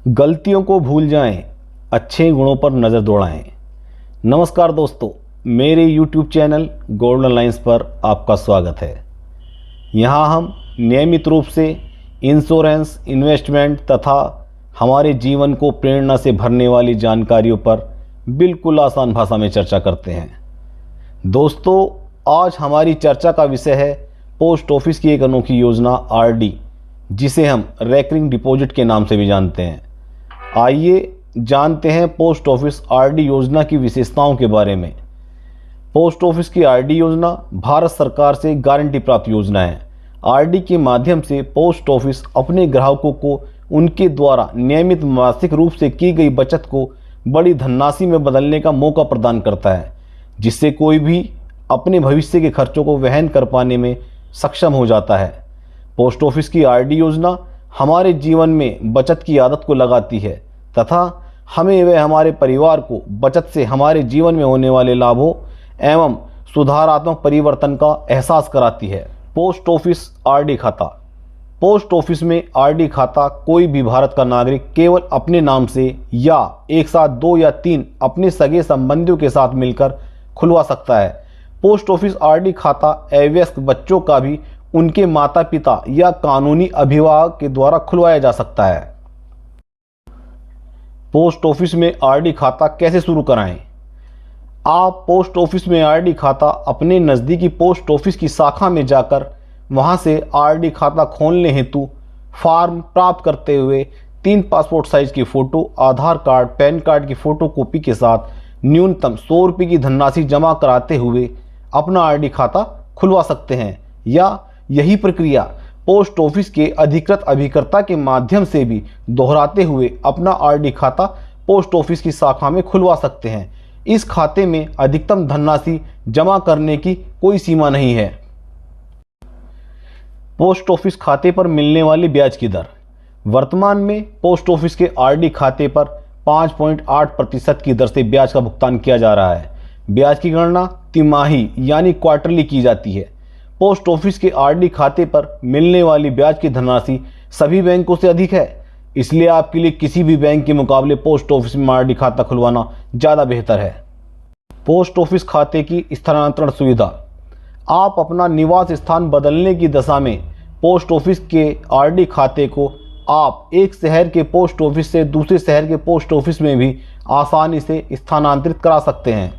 गलतियों को भूल जाएं, अच्छे गुणों पर नज़र दौड़ाएं। नमस्कार दोस्तों, मेरे YouTube चैनल गोल्डन लाइंस पर आपका स्वागत है। यहाँ हम नियमित रूप से इंश्योरेंस, इन्वेस्टमेंट तथा हमारे जीवन को प्रेरणा से भरने वाली जानकारियों पर बिल्कुल आसान भाषा में चर्चा करते हैं। दोस्तों, आज हमारी चर्चा का विषय है पोस्ट ऑफिस की एक अनोखी योजना RD, जिसे हम रेकरिंग डिपॉजिट के नाम से भी जानते हैं। आइए जानते हैं पोस्ट ऑफिस RD योजना की विशेषताओं के बारे में। पोस्ट ऑफिस की RD योजना भारत सरकार से गारंटी प्राप्त योजना है। RD के माध्यम से पोस्ट ऑफिस अपने ग्राहकों को उनके द्वारा नियमित मासिक रूप से की गई बचत को बड़ी धनराशि में बदलने का मौका प्रदान करता है, जिससे कोई भी अपने भविष्य के खर्चों को वहन कर पाने में सक्षम हो जाता है। पोस्ट ऑफिस की RD योजना हमारे जीवन में बचत की आदत को लगाती है तथा हमें व हमारे परिवार को बचत से हमारे जीवन में होने वाले लाभों एवं सुधारात्मक परिवर्तन का एहसास कराती है। पोस्ट ऑफिस RD खाता। पोस्ट ऑफिस में RD खाता कोई भी भारत का नागरिक केवल अपने नाम से या एक साथ 2 या 3 अपने सगे संबंधियों के साथ मिलकर खुलवा सकता है। पोस्ट ऑफिस RD खाता अवयस्क बच्चों का भी उनके माता पिता या कानूनी अभिभावक के द्वारा खुलवाया जा सकता है। पोस्ट ऑफिस में RD खाता कैसे शुरू कराएं? आप पोस्ट ऑफिस में RD खाता अपने नज़दीकी पोस्ट ऑफिस की शाखा में जाकर वहां से RD खाता खोलने हेतु फॉर्म प्राप्त करते हुए 3 पासपोर्ट साइज की फ़ोटो, आधार कार्ड, पैन कार्ड की फ़ोटो कॉपी के साथ न्यूनतम 100 रुपये की धनराशि जमा कराते हुए अपना RD खाता खुलवा सकते हैं, या यही प्रक्रिया पोस्ट ऑफिस के अधिकृत अभिकर्ता के माध्यम से भी दोहराते हुए अपना RD खाता पोस्ट ऑफिस की शाखा में खुलवा सकते हैं। इस खाते में अधिकतम धनराशि जमा करने की कोई सीमा नहीं है। पोस्ट ऑफिस खाते पर मिलने वाली ब्याज की दर। वर्तमान में पोस्ट ऑफिस के RD खाते पर 5.8% की दर से ब्याज का भुगतान किया जा रहा है। ब्याज की गणना तिमाही यानी क्वार्टरली की जाती है। पोस्ट ऑफिस के RD खाते पर मिलने वाली ब्याज की धनराशि सभी बैंकों से अधिक है, इसलिए आपके लिए किसी भी बैंक के मुकाबले पोस्ट ऑफिस में RD खाता खुलवाना ज़्यादा बेहतर है। पोस्ट ऑफिस खाते की स्थानांतरण सुविधा। आप अपना निवास स्थान बदलने की दशा में पोस्ट ऑफिस के RD खाते को आप एक शहर के पोस्ट ऑफिस से दूसरे शहर के पोस्ट ऑफिस में भी आसानी से स्थानांतरित करा सकते हैं।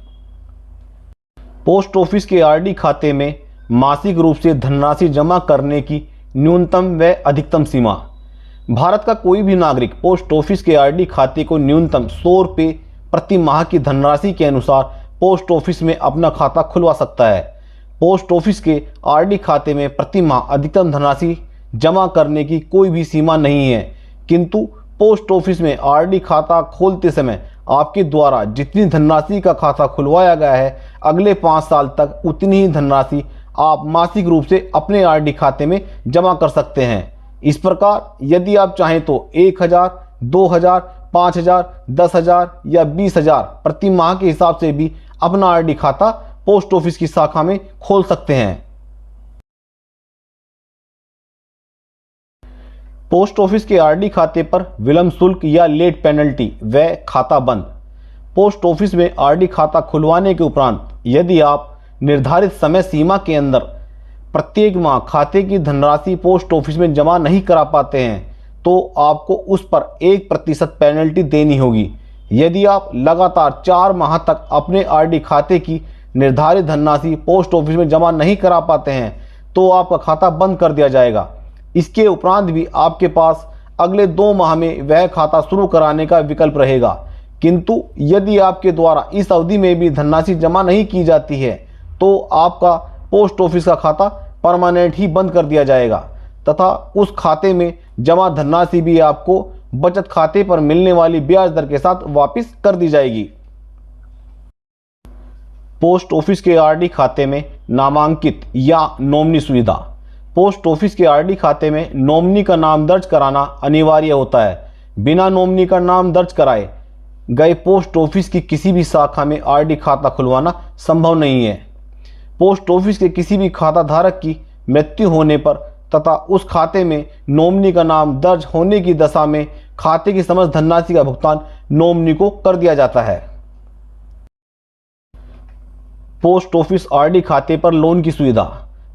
पोस्ट ऑफिस के RD खाते में मासिक रूप से धनराशि जमा करने की न्यूनतम व अधिकतम सीमा। भारत का कोई भी नागरिक पोस्ट ऑफिस के RD खाते को न्यूनतम 100 रुपये प्रति माह की धनराशि के अनुसार पोस्ट ऑफिस में अपना खाता खुलवा सकता है। पोस्ट ऑफिस के RD खाते में प्रति माह अधिकतम धनराशि जमा करने की कोई भी सीमा नहीं है, किंतु पोस्ट ऑफिस में RD खाता खोलते समय आपके द्वारा जितनी धनराशि का खाता खुलवाया गया है, अगले 5 साल तक उतनी ही धनराशि आप मासिक रूप से अपने RD खाते में जमा कर सकते हैं। इस प्रकार यदि आप चाहें तो 1000, 2000, 5000, 10,000 या 20,000 प्रति माह के हिसाब से भी अपना RD खाता पोस्ट ऑफिस की शाखा में खोल सकते हैं। पोस्ट ऑफिस के RD खाते पर विलंब शुल्क या लेट पेनल्टी व खाता बंद। पोस्ट ऑफिस में RD खाता खुलवाने के उपरांत यदि आप निर्धारित समय सीमा के अंदर प्रत्येक माह खाते की धनराशि पोस्ट ऑफिस में जमा नहीं करा पाते हैं तो आपको उस पर 1% पेनल्टी देनी होगी। यदि आप लगातार 4 माह तक अपने RD खाते की निर्धारित धनराशि पोस्ट ऑफिस में जमा नहीं करा पाते हैं तो आपका खाता बंद कर दिया जाएगा। इसके उपरांत भी आपके पास अगले 2 माह में वह खाता शुरू कराने का विकल्प रहेगा, किंतु यदि आपके द्वारा इस अवधि में भी धनराशि जमा नहीं की जाती है तो आपका पोस्ट ऑफिस का खाता परमानेंट ही बंद कर दिया जाएगा तथा उस खाते में जमा धनराशि भी आपको बचत खाते पर मिलने वाली ब्याज दर के साथ वापस कर दी जाएगी। पोस्ट ऑफिस के RD खाते में नामांकित या नॉमिनी सुविधा। पोस्ट ऑफिस के RD खाते में नॉमिनी का नाम दर्ज कराना अनिवार्य होता है। बिना नॉमिनी का नाम दर्ज कराए गए पोस्ट ऑफिस की किसी भी शाखा में RD खाता खुलवाना संभव नहीं है। पोस्ट ऑफिस के किसी भी खाता धारक की मृत्यु होने पर तथा उस खाते में नॉमिनी का नाम दर्ज होने की दशा में खाते की समस्त धनराशि का भुगतान नॉमिनी को कर दिया जाता है। पोस्ट ऑफिस आरडी खाते पर लोन की सुविधा।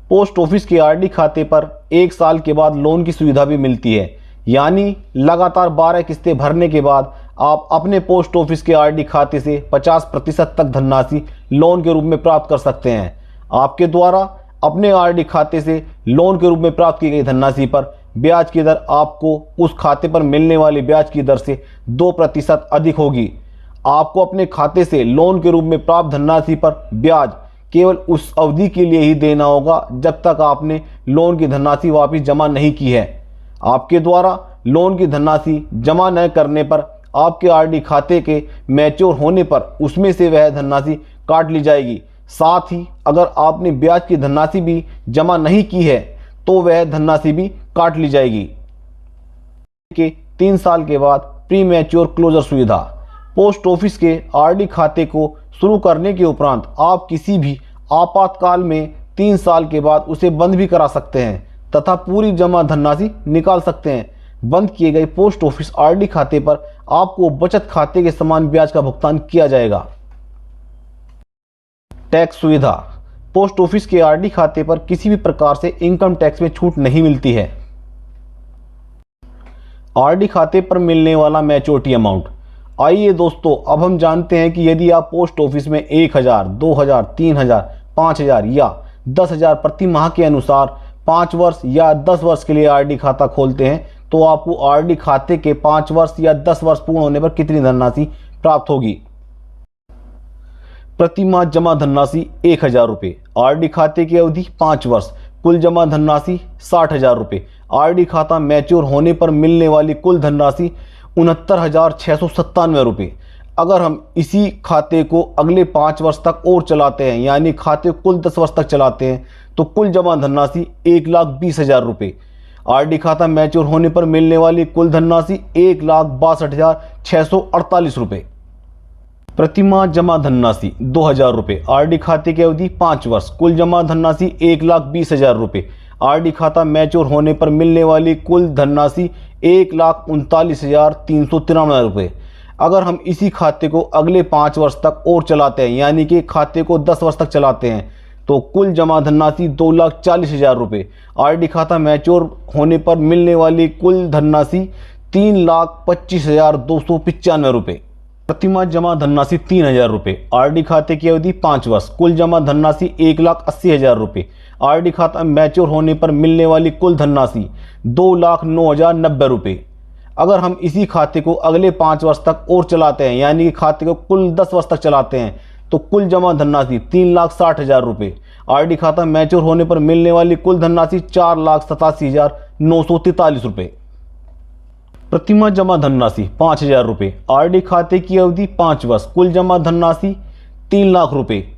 पोस्ट ऑफिस के आरडी खाते पर 1 साल के बाद लोन की सुविधा भी मिलती है, यानी लगातार 12 किस्तें भरने के बाद आप अपने पोस्ट ऑफिस के आरडी खाते से 50% तक धनराशि लोन के रूप में प्राप्त कर सकते हैं। आपके द्वारा अपने आरडी खाते से लोन के रूप में प्राप्त की गई धनराशि पर ब्याज की दर आपको उस खाते पर मिलने वाली ब्याज की दर से 2% अधिक होगी। आपको अपने खाते से लोन के रूप में प्राप्त धनराशि पर ब्याज केवल उस अवधि के लिए ही देना होगा जब तक आपने लोन की धनराशि वापस जमा नहीं की है। आपके द्वारा लोन की धनराशि जमा न करने पर आपके आरडी खाते के मैच्योर होने पर उसमें से वह धनराशि काट ली जाएगी। साथ ही अगर आपने ब्याज की धनराशि भी जमा नहीं की है तो वह धनराशि भी काट ली जाएगी। के 3 साल के बाद प्री मैच्योर क्लोजर सुविधा। पोस्ट ऑफिस के आरडी खाते को शुरू करने के उपरांत आप किसी भी आपातकाल में 3 साल के बाद उसे बंद भी करा सकते हैं तथा पूरी जमा धनराशि निकाल सकते हैं। बंद किए गए पोस्ट ऑफिस आरडी खाते पर आपको बचत खाते के समान ब्याज का भुगतान किया जाएगा। टैक्स सुविधा। पोस्ट ऑफिस के आरडी खाते पर किसी भी प्रकार से इनकम टैक्स में छूट नहीं मिलती है। आरडी खाते पर मिलने वाला मैच्योरिटी अमाउंट। आइए दोस्तों, अब हम जानते हैं कि यदि आप पोस्ट ऑफिस में 1000, 2000, 3000, 5000 या 10,000 प्रति माह के अनुसार 5 वर्ष या 10 वर्ष के लिए आरडी खाता खोलते हैं तो आपको आरडी खाते के 5 वर्ष या 10 वर्ष पूर्ण होने पर कितनी धनराशि प्राप्त होगी। प्रति माह जमा धनराशि 1000 रुपये। आरडी खाते की अवधि 5 वर्ष। कुल जमा धनराशि 60,000 रुपये। आरडी खाता मैच्योर होने पर मिलने वाली कुल धनराशि 69,697 रुपये। अगर हम इसी खाते को अगले 5 वर्ष तक और चलाते हैं, यानी खाते कुल 10 वर्ष तक चलाते हैं, तो कुल जमा धनराशि 1,20,000 रुपये। आरडी खाता मैच्योर होने पर मिलने वाली कुल धनराशि 1,62,648 रुपये। प्रति माह जमा धनराशि 2,000 रुपये। आरडी खाते की अवधि 5 वर्ष। कुल जमा धनराशि 1,20,000 रुपये। आरडी खाता मैच्योर होने पर मिलने वाली कुल धनराशि 1,39,393 रुपये। अगर हम इसी खाते को अगले 5 वर्ष तक और चलाते हैं, यानी कि खाते को 10 वर्ष तक चलाते हैं, तो कुल जमा धनराशि 2,40,000 रुपये। आरडी खाता मैच्योर होने पर मिलने वाली कुल धनराशि 3,25,295 रुपये। प्रतिमाह जमा धनराशि 3,000 रुपये। आरडी खाते की अवधि 5 वर्ष। कुल जमा धनराशि 1,80,000 रुपये। आरडी खाता मैच्योर होने पर मिलने वाली कुल धनराशि 2,09,090 रुपये। अगर हम इसी खाते को अगले 5 वर्ष तक और चलाते हैं, यानी कि खाते को कुल 10 वर्ष तक चलाते हैं, तो कुल जमा धनराशि 3,60,000 रुपये। आरडी खाता मैच्योर होने पर मिलने वाली कुल धनराशि 4,87,943 रुपये। प्रतिमाह जमा धनराशि 5,000 रुपये। आरडी खाते की अवधि 5 वर्ष। कुल जमा धनराशि 3 लाख रुपये।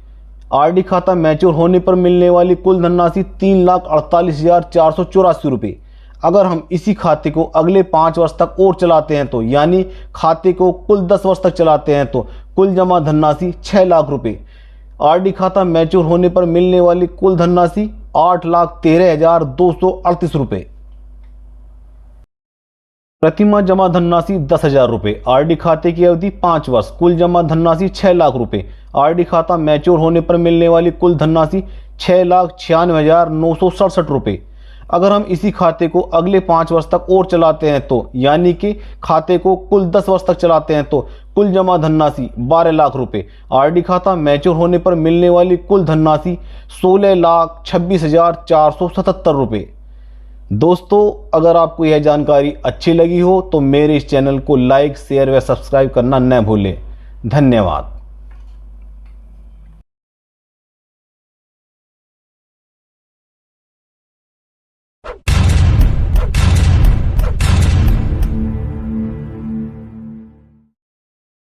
आरडी खाता मैच्योर होने पर मिलने वाली कुल धनराशि 3,48,484 रुपये। अगर हम इसी खाते को अगले 5 वर्ष तक और चलाते हैं, तो यानी खाते को कुल 10 वर्ष तक चलाते हैं, तो कुल जमा धनराशि 6 लाख रुपये। आरडी खाता मैच्योर होने पर मिलने वाली कुल धनराशि 8,13,238 रुपये। प्रतिमाह जमा धनराशि 10,000 रुपये। आरडी खाते की अवधि 5 वर्ष। कुल जमा धनराशि 6 लाख रुपये। आरडी खाता मैच्योर होने पर मिलने वाली कुल धनराशि 6,96,967 रुपये। अगर हम इसी खाते को अगले 5 वर्ष तक और चलाते हैं, तो यानी कि खाते को कुल 10 वर्ष तक चलाते हैं, तो कुल जमा धनराशि 12 लाख रुपये। आरडी खाता मैच्योर होने पर मिलने वाली कुल धनराशि 16,26,477 रुपये। दोस्तों, अगर आपको यह जानकारी अच्छी लगी हो तो मेरे इस चैनल को लाइक, शेयर व सब्सक्राइब करना न भूलें। धन्यवाद।